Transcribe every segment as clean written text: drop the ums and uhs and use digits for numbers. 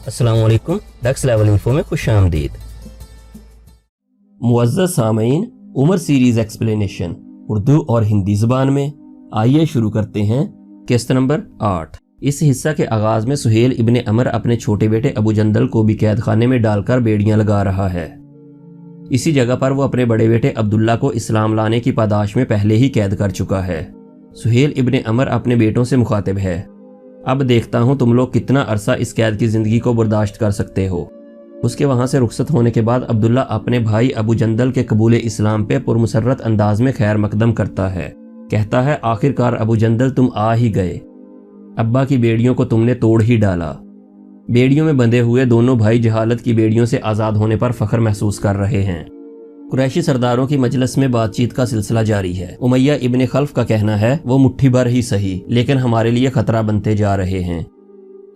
अस्सलाम वालेकुम, डेक्स level info में खुश आमदीद। मुअज़्ज़ज़ सामीन, उमर सीरीज एक्सप्लेनेशन उर्दू और हिंदी ज़बान में। आइए शुरू करते हैं किस्त नंबर 8। इस हिस्सा के आगाज़ में सुहेल इब्ने अमर अपने छोटे बेटे अबू जंदल को भी कैद खाने में डालकर बेड़ियां लगा रहा है। इसी जगह पर वो अपने बड़े बेटे अब्दुल्ला को इस्लाम लाने की पादाश में पहले ही कैद कर चुका है। सुहेल इब्ने अमर अपने बेटों से मुखातिब है, अब देखता हूँ तुम लोग कितना अरसा इस कैद की ज़िंदगी को बर्दाश्त कर सकते हो। उसके वहाँ से रुखसत होने के बाद अब्दुल्ला अपने भाई अबू जंदल के कबूल इस्लाम पे पुरमसरत अंदाज में खैर मकदम करता है। कहता है, आखिरकार अबू जंदल तुम आ ही गए, अब्बा की बेड़ियों को तुमने तोड़ ही डाला। बेड़ियों में बंधे हुए दोनों भाई जहालत की बेड़ियों से आज़ाद होने पर फ़ख्र महसूस कर रहे हैं। कुरैशी सरदारों की मजलिस में बातचीत का सिलसिला जारी है। उमैया इब्ने खल्फ का कहना है, वो मुट्ठी भर ही सही लेकिन हमारे लिए खतरा बनते जा रहे हैं।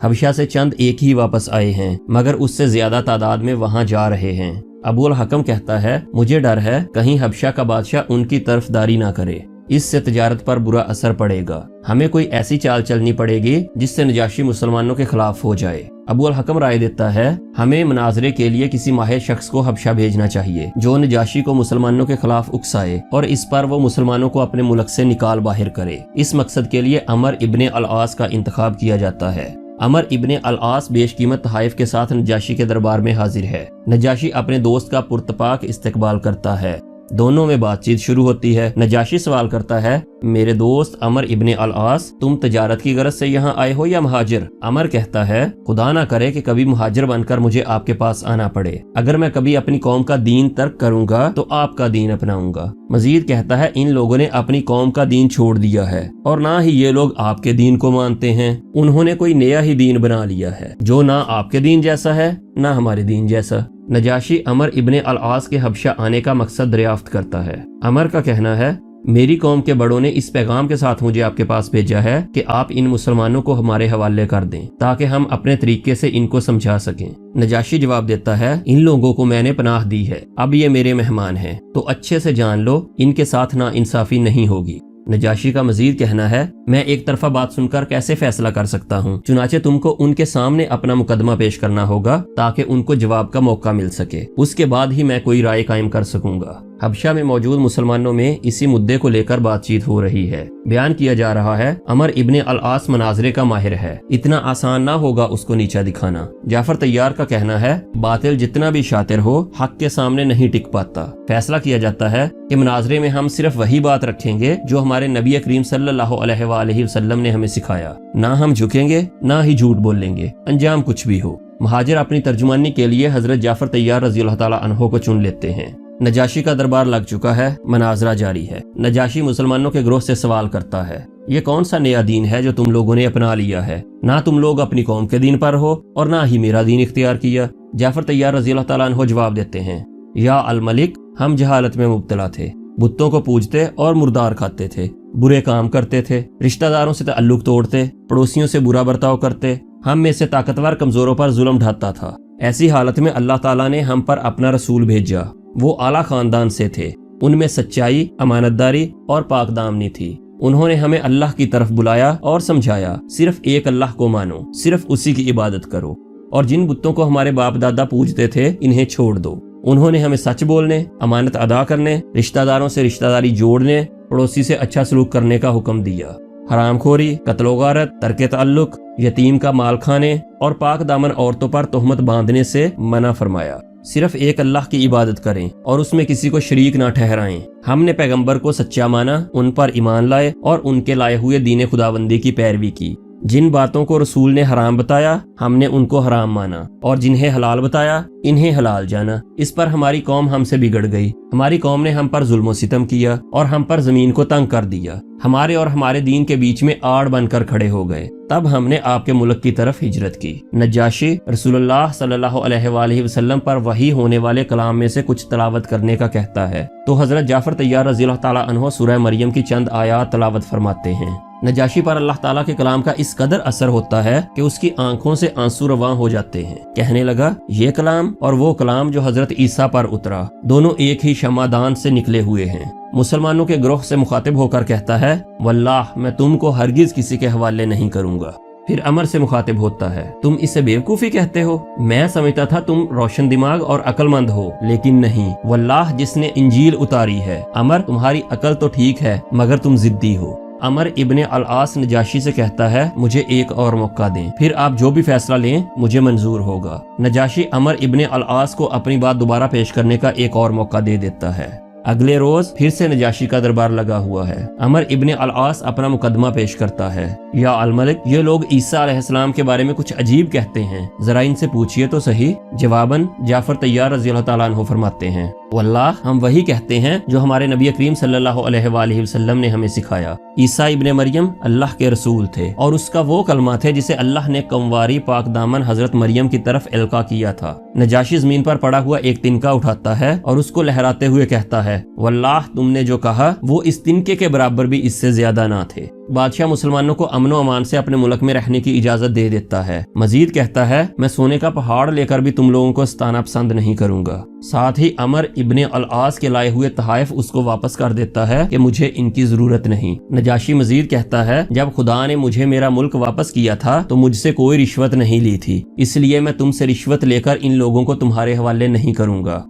हबशा से चंद एक ही वापस आए हैं, मगर उससे ज्यादा तादाद में वहां जा रहे हैं। अबूल हकम कहता है, मुझे डर है कहीं हबशा का बादशाह उनकी तरफदारी ना करे, इससे तिजारत पर बुरा असर पड़ेगा। हमें कोई ऐसी चाल चलनी पड़ेगी जिससे नजाशी मुसलमानों के खिलाफ हो जाए। अबूल हकम राय देता है, हमें मनाजरे के लिए किसी माहिर शख्स को हबशा भेजना चाहिए जो नजाशी को मुसलमानों के खिलाफ उकसाए और इस पर वो मुसलमानों को अपने मुल्क से निकाल बाहर करे। इस मकसद के लिए अमर इब्ने अल-आस का इंतखाब किया जाता है। अमर इब्ने अल-आस बेशकीमत तहाइफ के साथ नजाशी के दरबार में हाजिर है। नजाशी अपने दोस्त का पुरतपाक इस्तकबाल करता है। दोनों में बातचीत शुरू होती है। नजाशी सवाल करता है, मेरे दोस्त अमर इब्ने अल-आस, तुम तजारत की गरज से यहाँ आए हो या महाजिर? अमर कहता है, खुदा ना करे कि कभी महाजिर बनकर मुझे आपके पास आना पड़े। अगर मैं कभी अपनी कौम का दीन तर्क करूंगा तो आपका दीन अपनाऊंगा। मजीद कहता है, इन लोगों ने अपनी कौम का दीन छोड़ दिया है और ना ही ये लोग आपके दीन को मानते हैं। उन्होंने कोई नया ही दीन बना लिया है जो ना आपके दीन जैसा है ना हमारे दीन जैसा। नजाशी अमर इब्ने अल-आस के हबशा आने का मकसद दरियाफ्त करता है। अमर का कहना है, मेरी कौम के बड़ों ने इस पैगाम के साथ मुझे आपके पास भेजा है कि आप इन मुसलमानों को हमारे हवाले कर दें ताकि हम अपने तरीके से इनको समझा सकें। नजाशी जवाब देता है, इन लोगों को मैंने पनाह दी है, अब ये मेरे मेहमान हैं, तो अच्छे से जान लो इनके साथ ना इंसाफी नहीं होगी। नजाशी का मजीद कहना है, मैं एक तरफा बात सुनकर कैसे फैसला कर सकता हूँ, चुनाचे तुमको उनके सामने अपना मुकदमा पेश करना होगा ताकि उनको जवाब का मौका मिल सके, उसके बाद ही मैं कोई राय कायम कर सकूंगा। हबशा में मौजूद मुसलमानों में इसी मुद्दे को लेकर बातचीत हो रही है। बयान किया जा रहा है, अमर इब्ने अल-आस मनाजरे का माहिर है, इतना आसान ना होगा उसको नीचा दिखाना। जाफर तैयार का कहना है, बातिल जितना भी शातिर हो हक के सामने नहीं टिक पाता। फैसला किया जाता है कि मनाजरे में हम सिर्फ वही बात रखेंगे जो हमारे नबी करीम सल्लल्लाहु अलैहि वसल्लम ने हमें सिखाया, ना हम झुकेंगे ना ही झूठ बोलेंगे, अंजाम कुछ भी हो। महाजिर अपनी तर्जुमानी के लिए हजरत जाफर तैयार रज़ी अल्लाह ताला अन्हो को चुन लेते हैं। नजाशी का दरबार लग चुका है, मनाजरा जारी है। नजाशी मुसलमानों के ग्रोह से सवाल करता है, ये कौन सा नया दीन है जो तुम लोगों ने अपना लिया है? ना तुम लोग अपनी कौम के दीन पर हो और ना ही मेरा दीन इख्तियार किया। जाफर तैयार रज़ी अल्लाह ताला अन्हो जवाब देते हैं, या अल मलिक, हम जहालत में मुब्तला थे, बुतों को पूजते और मुर्दार खाते थे, बुरे काम करते थे, रिश्तेदारों से ताल्लुक तोड़ते, पड़ोसियों से बुरा बर्ताव करते, हम में से ताकतवर कमजोरों पर जुल्म ढाता था। ऐसी हालत में अल्लाह ताला ने हम पर अपना रसूल भेजा। वो आला खानदान से थे, उनमें सच्चाई, अमानतदारी और पाकदामनी थी। उन्होंने हमें अल्लाह की तरफ बुलाया और समझाया, सिर्फ एक अल्लाह को मानो, सिर्फ उसी की इबादत करो, और जिन बुतों को हमारे बाप दादा पूजते थे इन्हें छोड़ दो। उन्होंने हमें सच बोलने, अमानत अदा करने, रिश्तेदारों से रिश्तेदारी जोड़ने, पड़ोसी से अच्छा सलूक करने का हुक्म दिया। हरामखोरी, कत्लो-गारत, तर्के ताल्लुक, यतीम का माल खाने और पाक दामन औरतों पर तोहमत बांधने से मना फरमाया। सिर्फ एक अल्लाह की इबादत करें और उसमें किसी को शरीक ना ठहराएं। हमने पैगंबर को सच्चा माना, उन पर ईमान लाए और उनके लाए हुए दीन खुदाबंदी की पैरवी की। जिन बातों को रसूल ने हराम बताया हमने उनको हराम माना, और जिन्हें हलाल बताया इन्हें हलाल जाना। इस पर हमारी कौम हमसे बिगड़ गई। हमारी कौम ने हम पर जुल्म सितम किया और हम पर जमीन को तंग कर दिया। हमारे और हमारे दीन के बीच में आड़ बनकर खड़े हो गए। तब हमने आपके मुल्क की तरफ हिजरत की। नजाशी रसूलुल्लाह सल्लल्लाहु अलैहि वसल्लम पर वही होने वाले कलाम में से कुछ तलावत करने का कहता है, तो हजरत जाफर तैयार रज़ी अल्लाह ताला अन्हो सूरह मरियम की चंद आयात तलावत फरमाते हैं। नजाशी पर अल्लाह ताला के कलाम का इस कदर असर होता है कि उसकी आंखों से आंसू रवां हो जाते हैं। कहने लगा, ये कलाम और वो कलाम जो हजरत ईसा पर उतरा, दोनों एक ही शमादान से निकले हुए हैं। मुसलमानों के ग्रोह से मुखातिब होकर कहता है, वल्लाह मैं तुमको हरगिज किसी के हवाले नहीं करूंगा। फिर अमर से मुखातिब होता है, तुम इसे बेवकूफी कहते हो? मैं समझता था तुम रोशन दिमाग और अक्लमंद हो, लेकिन नहीं, वल्लाह जिसने इंजील उतारी है। अमर, तुम्हारी अकल तो ठीक है मगर तुम जिद्दी हो। अमर इब्ने अल-आस नजाशी से कहता है, मुझे एक और मौका दें, फिर आप जो भी फैसला लें मुझे मंजूर होगा। नजाशी अमर इब्ने अल-आस को अपनी बात दोबारा पेश करने का एक और मौका दे देता है। अगले रोज फिर से नजाशी का दरबार लगा हुआ है। अमर इब्ने अल-आस अपना मुकदमा पेश करता है, या अल मलिक, ये लोग ईसा अलैहिस्सलाम के बारे में कुछ अजीब कहते हैं, जरा इनसे पूछिए तो सही। जवाबन जाफर तैयार रज़ियल्लाहु ताला अन्हु फरमाते हैं, वल्लाह हम वही कहते हैं जो हमारे नबी करीम सल्लल्लाहु अलैहि वसल्लम ने हमें सिखाया। ईसा इब्ने मरियम अल्लाह के रसूल थे और उसका वो कलमा थे जिसे अल्लाह ने कंवारी पाक दामन हजरत मरियम की तरफ इल्का किया था। नजाशी जमीन पर पड़ा हुआ एक तिनका उठाता है और उसको लहराते हुए कहता है, वल्लाह तुमने जो कहा वो इस तिनके के बराबर भी इससे ज्यादा ना थे। बादशाह मुसलमानों को अमन व अमान से अपने मुल्क में रहने की इजाजत दे देता है। मजीद कहता है, मैं सोने का पहाड़ लेकर भी तुम लोगों को सताना पसंद नहीं करूंगा। साथ ही अमर इब्ने अल-आस के लाए हुए तहाइफ उसको वापस कर देता है कि मुझे इनकी जरूरत नहीं। नजाशी मजीद कहता है, जब खुदा ने मुझे मेरा मुल्क वापस किया था तो मुझसे कोई रिश्वत नहीं ली थी, इसलिए मैं तुमसे रिश्वत लेकर इन लोगों को तुम्हारे हवाले नहीं करूंगा।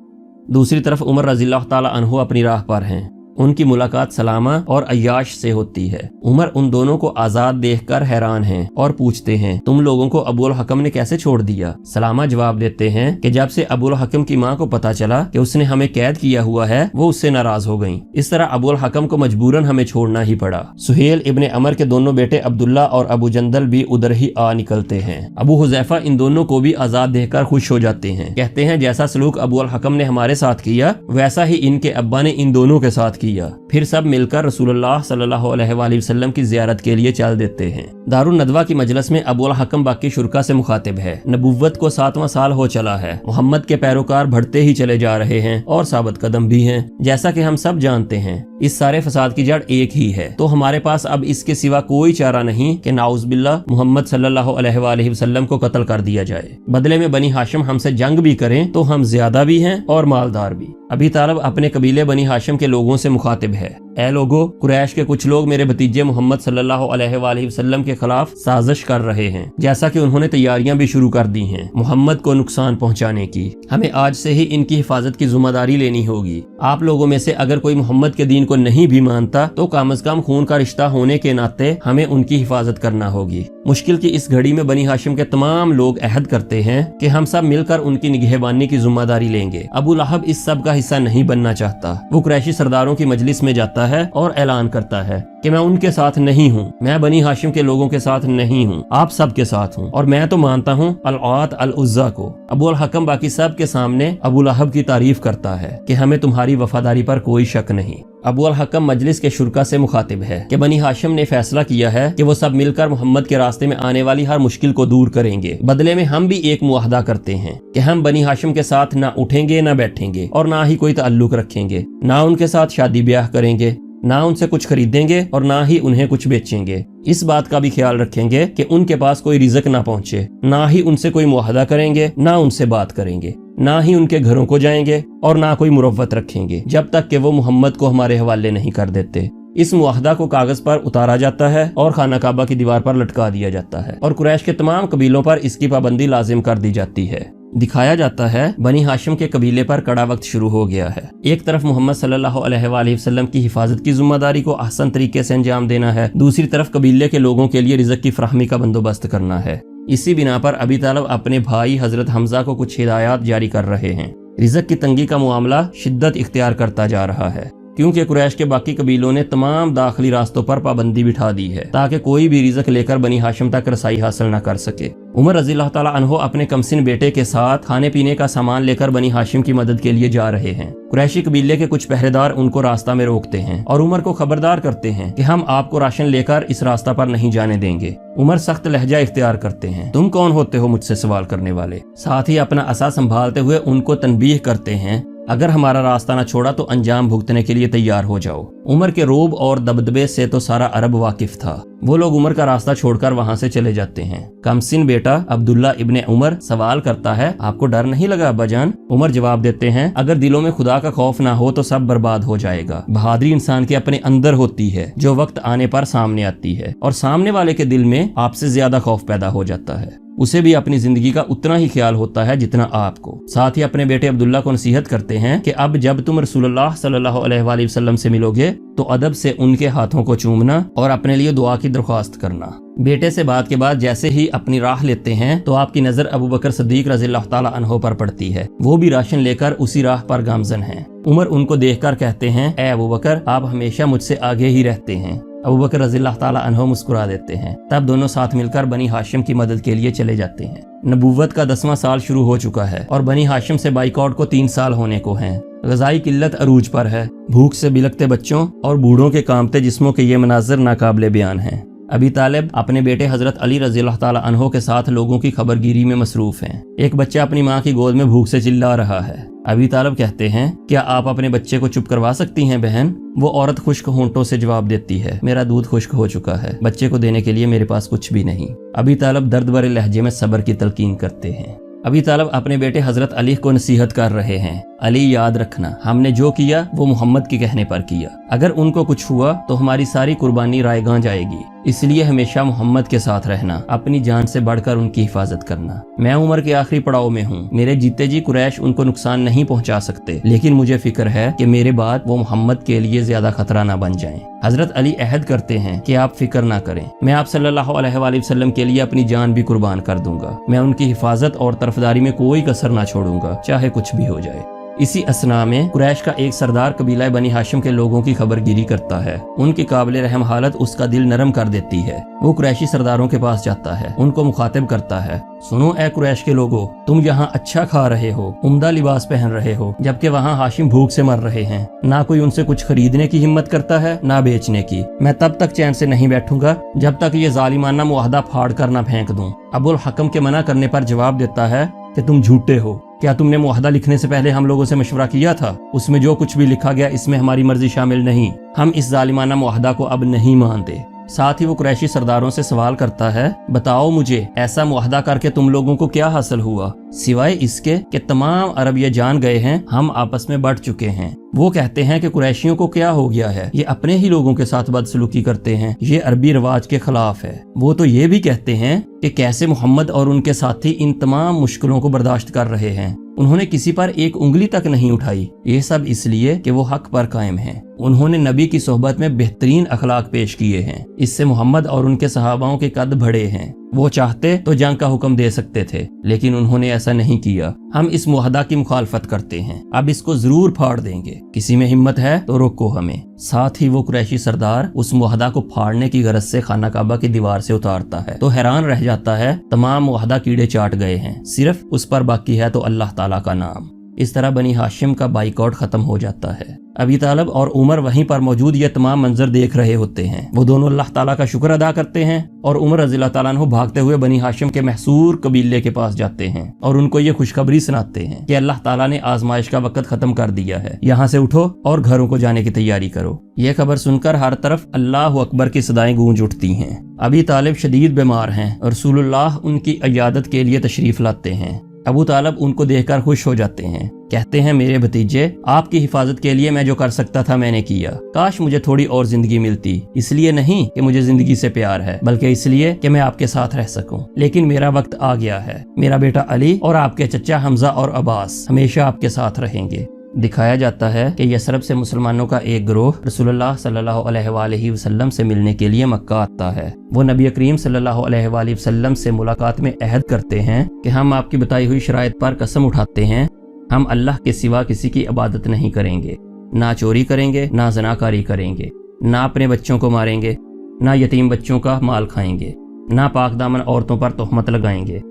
दूसरी तरफ उमर रज़ियल्लाहु ताला अन्हु अपनी राह पर हैं। उनकी मुलाकात सलामा और अय्याश से होती है। उमर उन दोनों को आजाद देखकर हैरान हैं और पूछते हैं, तुम लोगों को अबुल हकम ने कैसे छोड़ दिया? सलामा जवाब देते हैं कि जब से अबुल हकम की माँ को पता चला कि उसने हमें कैद किया हुआ है वो उससे नाराज हो गईं। इस तरह अबुल हकम को मजबूरन हमें छोड़ना ही पड़ा। सुहेल इब्ने अमर के दोनों बेटे अब्दुल्ला और अबू जंदल भी उधर ही आ निकलते हैं। अबू हुज़ैफा इन दोनों को भी आजाद देखकर खुश हो जाते हैं। कहते हैं, जैसा सलूक अबुल हकम ने हमारे साथ किया वैसा ही इनके अब्बा ने इन दोनों के साथ किया। फिर सब मिलकर रसूलुल्लाह सल्लल्लाहु अलैहि वसल्लम की ज़ियारत के लिए चल देते हैं। दारुन नदवा की मजलिस में अबुल हकम बाकी शुरका से मुखातिब है। नबुव्वत को 7वां साल हो चला है। मोहम्मद के पैरोकार बढ़ते ही चले जा रहे हैं और साबित कदम भी हैं। जैसा कि हम सब जानते हैं इस सारे फसाद की जड़ एक ही है, तो हमारे पास अब इसके सिवा कोई चारा नहीं कि नाउज़ बिल्लाह मोहम्मद सल्लल्लाहु अलैहि वसल्लम को कत्ल कर दिया जाए। बदले में बनी हाशिम हमसे जंग भी करें तो हम ज्यादा भी हैं और मालदार भी। अबी तालिब अपने कबीले बनी हाशिम के लोगों से मुखातिब है, ऐ लोगो, कुरैश के कुछ लोग मेरे भतीजे मोहम्मद सल्लल्लाहु अलैहि वसल्लम के खिलाफ साजिश कर रहे हैं, जैसा कि उन्होंने तैयारियां भी शुरू कर दी हैं मोहम्मद को नुकसान पहुंचाने की। हमें आज से ही इनकी हिफाजत की जिम्मेदारी लेनी होगी। आप लोगों में से अगर कोई मोहम्मद के दीन को नहीं भी मानता तो कम अज कम खून का रिश्ता होने के नाते हमें उनकी हिफाजत करना होगी। मुश्किल की इस घड़ी में बनी हाशिम के तमाम लोग अहद करते हैं कि हम सब मिलकर उनकी निगहबानी की जिम्मेदारी लेंगे। अबू लहब इस सब का हिस्सा नहीं बनना चाहता। वो कुरैशी सरदारों की मजलिस में जाता है और ऐलान करता है कि मैं उनके साथ नहीं हूँ, मैं बनी हाशिम के लोगों के साथ नहीं हूँ, आप सब के साथ हूँ और मैं तो मानता हूँ अल-आत अल-उज़्ज़ा को। अबू हकम बाकी सब के सामने अबू लहब की तारीफ करता है कि हमें तुम्हारी वफादारी पर कोई शक नहीं। अबू हकम मजलिस के शुरका से मुखातिब है कि बनी हाशिम ने फैसला किया है कि वो सब मिलकर मोहम्मद के रास्ते में आने वाली हर मुश्किल को दूर करेंगे। बदले में हम भी एक मुआहदा करते हैं कि हम बनी हाशिम के साथ ना उठेंगे ना बैठेंगे और ना ही कोई ताल्लुक रखेंगे, ना उनके साथ शादी ब्याह करेंगे, ना उनसे कुछ खरीदेंगे और ना ही उन्हें कुछ बेचेंगे। इस बात का भी ख्याल रखेंगे कि उनके पास कोई रिज़्क ना पहुंचे, ना ही उनसे कोई मुआहदा करेंगे, ना उनसे बात करेंगे, ना ही उनके घरों को जाएंगे और ना कोई मुरव्वत रखेंगे जब तक कि वो मोहम्मद को हमारे हवाले नहीं कर देते। इस मुआहदा को कागज पर उतारा जाता है और खाना काबा की दीवार पर लटका दिया जाता है और कुरैश के तमाम कबीलों पर इसकी पाबंदी लाजिम कर दी जाती है। दिखाया जाता है बनी हाशिम के कबीले पर कड़ा वक्त शुरू हो गया है। एक तरफ मोहम्मद सल्लल्लाहु अलैहि वसल्लम की हिफाजत की जिम्मेदारी को आसान तरीके से अंजाम देना है, दूसरी तरफ कबीले के लोगों के लिए रिज़्क की फराहमी का बंदोबस्त करना है। इसी बिना पर अबी तालिब अपने भाई हजरत हमजा को कुछ हिदायत जारी कर रहे हैं। रिज़्क की तंगी का मामला शिद्दत इख्तियार करता जा रहा है क्योंकि कुरैश के बाकी कबीलों ने तमाम दाखिली रास्तों पर पाबंदी बिठा दी है ताकि कोई भी रिज़्क लेकर बनी हाशिम तक रसाई हासिल न कर सके। उमर रज़ियल्लाहु ताला अन्हु अपने कमसिन बेटे के साथ खाने पीने का सामान लेकर बनी हाशिम की मदद के लिए जा रहे हैं। कुरैशी कबीले के कुछ पहरेदार उनको रास्ता में रोकते हैं और उमर को खबरदार करते हैं कि हम आपको राशन लेकर इस रास्ता पर नहीं जाने देंगे। उमर सख्त लहजा इख्तियार करते हैं, तुम कौन होते हो मुझसे सवाल करने वाले। साथ ही अपना असा संभालते हुए उनको तनबीह करते हैं, अगर हमारा रास्ता न छोड़ा तो अंजाम भुगतने के लिए तैयार हो जाओ। उमर के रोब और दबदबे से तो सारा अरब वाकिफ था। वो लोग उमर का रास्ता छोड़कर वहां से चले जाते हैं। कमसिन बेटा अब्दुल्ला इब्ने उमर सवाल करता है, आपको डर नहीं लगा अब्बाजान? उमर जवाब देते हैं, अगर दिलों में खुदा का खौफ ना हो तो सब बर्बाद हो जाएगा। बहादुरी इंसान के अपने अंदर होती है, जो वक्त आने पर सामने आती है, और सामने वाले के दिल में आपसे ज्यादा खौफ पैदा हो जाता है। उसे भी अपनी जिंदगी का उतना ही ख्याल होता है जितना आपको। साथ ही अपने बेटे अब्दुल्ला को नसीहत करते हैं कि अब जब तुम रसूलुल्लाह सल्लल्लाहु अलैहि वसल्लम से मिलोगे तो अदब से उनके हाथों को चूमना और अपने लिए दुआ की दरख्वास्त करना। बेटे से बात के बाद जैसे ही अपनी राह लेते हैं तो आपकी नजर अबू बकर सिद्दीक रज़ियल्लाहु ताला अन्हो पर पड़ती है। वो भी राशन लेकर उसी राह पर गामजन हैं। उमर उनको देखकर कहते हैं, ए अबू बकर, आप हमेशा मुझसे आगे ही रहते हैं। अबू बकर रज़ियल्लाहु ताला अन्हो मुस्कुरा देते हैं। तब दोनों साथ मिलकर बनी हाशिम की मदद के लिए चले जाते हैं। नबूवत का 10वां साल शुरू हो चुका है और बनी हाशिम से बाइकआउट को 3 साल होने को हैं। ग़ज़ाई किल्लत अरूज पर है। भूख से बिलखते बच्चों और बूढ़ों के कांपते जिस्मों के ये मनाज़र नाकाबिले बयान हैं। अबी तालिब अपने बेटे हजरत अली रज़ियल्लाहु ताला अन्हो के साथ लोगों की खबरगिरी में मसरूफ हैं। एक बच्चा अपनी माँ की गोद में भूख से चिल्ला रहा है। अबी तालिब कहते हैं, क्या आप अपने बच्चे को चुप करवा सकती हैं बहन? वो औरत खुश्क होंठों से जवाब देती है, मेरा दूध खुश्क हो चुका है, बच्चे को देने के लिए मेरे पास कुछ भी नहीं। अबी तालिब दर्द भरे लहजे में सब्र की तलकीन करते हैं। अबी तालिब अपने बेटे हजरत अली को नसीहत कर रहे हैं, अली याद रखना, हमने जो किया वो मोहम्मद के कहने पर किया। अगर उनको कुछ हुआ तो हमारी सारी कुर्बानी रायगां जाएगी, इसलिए हमेशा मोहम्मद के साथ रहना, अपनी जान से बढ़कर उनकी हिफाजत करना। मैं उम्र के आखिरी पड़ाव में हूँ, मेरे जीते जी कुरैश उनको नुकसान नहीं पहुँचा सकते, लेकिन मुझे फिक्र है कि मेरे बाद वो मोहम्मद के लिए ज्यादा खतरा ना बन जाएं। हजरत अली अहद करते हैं कि आप फिक्र ना करें, मैं आप सल्लल्लाहु अलैहि वसल्लम के लिए अपनी जान भी कुर्बान कर दूंगा। मैं उनकी हिफाजत और तरफदारी में कोई कसर ना छोड़ूंगा, चाहे कुछ भी हो जाए। इसी असना में कुरैश का एक सरदार कबीला बनी हाशिम के लोगों की खबरगिरी करता है। उनकी काबिल रहम हालत उसका दिल नरम कर देती है। वो कुरैशी सरदारों के पास जाता है, उनको मुखातिब करता है, सुनो ए कुरैश के लोगों, तुम यहाँ अच्छा खा रहे हो, उम्दा लिबास पहन रहे हो, जबकि वहाँ हाशिम भूख से मर रहे हैं। ना कोई उनसे कुछ खरीदने की हिम्मत करता है, ना बेचने की। मैं तब तक चैन से नहीं बैठूंगा जब तक ये जालिमाना मुआहदा फाड़ कर ना फेंक दूं। अबुल हकम के मना करने पर जवाब देता है कि तुम झूठे हो। क्या तुमने मुआहदा लिखने से पहले हम लोगों से मशवरा किया था? उसमें जो कुछ भी लिखा गया इसमें हमारी मर्जी शामिल नहीं। हम इस जालिमाना मुआहदा को अब नहीं मानते। साथ ही वो कुरैशी सरदारों से सवाल करता है, बताओ मुझे, ऐसा मुआहदा करके तुम लोगों को क्या हासिल हुआ, सिवाय इसके कि तमाम अरब ये जान गए हैं हम आपस में बढ़ चुके हैं। वो कहते हैं कि कुरैशियों को क्या हो गया है, ये अपने ही लोगों के साथ बदसलूकी करते हैं, ये अरबी रिवाज के खिलाफ है। वो तो ये भी कहते हैं कि कैसे मोहम्मद और उनके साथी इन तमाम मुश्किलों को बर्दाश्त कर रहे हैं, उन्होंने किसी पर एक उंगली तक नहीं उठाई। ये सब इसलिए कि वो हक पर कायम हैं। उन्होंने नबी की सोहबत में बेहतरीन अखलाक पेश किए हैं। इससे मोहम्मद और उनके सहाबाओं के कद बढ़े हैं। वो चाहते तो जंग का हुक्म दे सकते थे, लेकिन उन्होंने ऐसा नहीं किया। हम इस मुआहदा की मुखालफत करते हैं, अब इसको जरूर फाड़ देंगे, किसी में हिम्मत है तो रोको हमें। साथ ही वो कुरैशी सरदार उस मुआहदा को फाड़ने की गरज से खाना काबा की दीवार से उतारता है तो हैरान रह जाता है, तमाम मुआहदा कीड़े चाट गए हैं, सिर्फ उस पर बाकी है तो अल्लाह ताला का नाम। इस तरह बनी हाशिम का बाइकआउट खत्म हो जाता है। अबी तालिब और उमर वहीं पर मौजूद ये तमाम मंजर देख रहे होते हैं। वो दोनों अल्लाह ताला का शुक्र अदा करते हैं और उमर रज़ियल्लाहु ताला अन्हु भागते हुए बनी हाशिम के महसूर कबीले के पास जाते हैं और उनको ये खुशखबरी सुनाते हैं कि अल्लाह ताला ने आजमाइश का वक्त खत्म कर दिया है, यहाँ से उठो और घरों को जाने की तैयारी करो। ये खबर सुनकर हर तरफ अल्लाह अकबर की सदाएं गूंज उठती हैं। अबी तालिब शदीद बीमार हैं और रसूलुल्लाह उनकी इयादत के लिए तशरीफ लाते हैं। अबू तालिब उनको देखकर खुश हो जाते हैं, कहते हैं, मेरे भतीजे, आपकी हिफाजत के लिए मैं जो कर सकता था मैंने किया। काश मुझे थोड़ी और जिंदगी मिलती, इसलिए नहीं कि मुझे जिंदगी से प्यार है, बल्कि इसलिए कि मैं आपके साथ रह सकूं। लेकिन मेरा वक्त आ गया है। मेरा बेटा अली और आपके चचा हमजा और अब्बास हमेशा आपके साथ रहेंगे। दिखाया जाता है कि यसरब से मुसलमानों का एक गिरोह रसूलुल्लाह सल्लल्लाहु अलैहि वसल्लम से मिलने के लिए मक्का आता है। वो नबी करीम सल्लल्लाहु अलैहि वसल्लम से मुलाकात में अहद करते हैं कि हम आपकी बताई हुई शराइत पर कसम उठाते हैं, हम अल्लाह के सिवा किसी की इबादत नहीं करेंगे, ना चोरी करेंगे, ना ज़नाकारी करेंगे, ना अपने बच्चों को मारेंगे, ना यतीम बच्चों का माल खाएंगे, ना पाकदामन औरतों पर तोहमत लगाएंगे।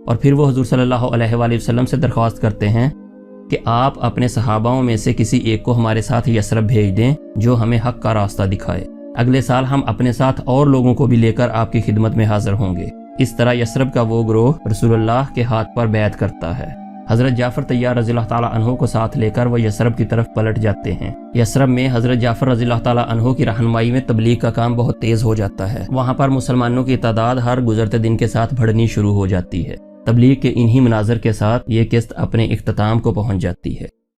और फिर वो हुजूर सल्लल्लाहु अलैहि वसल्लम से दरख्वास्त करते हैं कि आप अपने सहाबाओं में से किसी एक को हमारे साथ यसरब भेज दें जो हमें हक का रास्ता दिखाए। अगले साल हम अपने साथ और लोगों को भी लेकर आपकी खिदमत में हाजिर होंगे। इस तरह यसरब का वो गिरोह रसूलुल्लाह के हाथ पर बैत करता है। حضرت جعفر طیار رضی اللہ تعالیٰ عنہ کو ساتھ لے کر وہ یثرب کی طرف پلٹ جاتے ہیں۔ یثرب میں حضرت جعفر رضی اللہ تعالیٰ عنہ کی رہنمائی میں تبلیغ کا کام بہت تیز ہو جاتا ہے۔ وہاں پر مسلمانوں کی تعداد ہر گزرتے دن کے ساتھ بڑھنی شروع ہو جاتی ہے۔ تبلیغ کے انہی مناظر کے ساتھ یہ قسط اپنے اختتام کو پہنچ جاتی ہے۔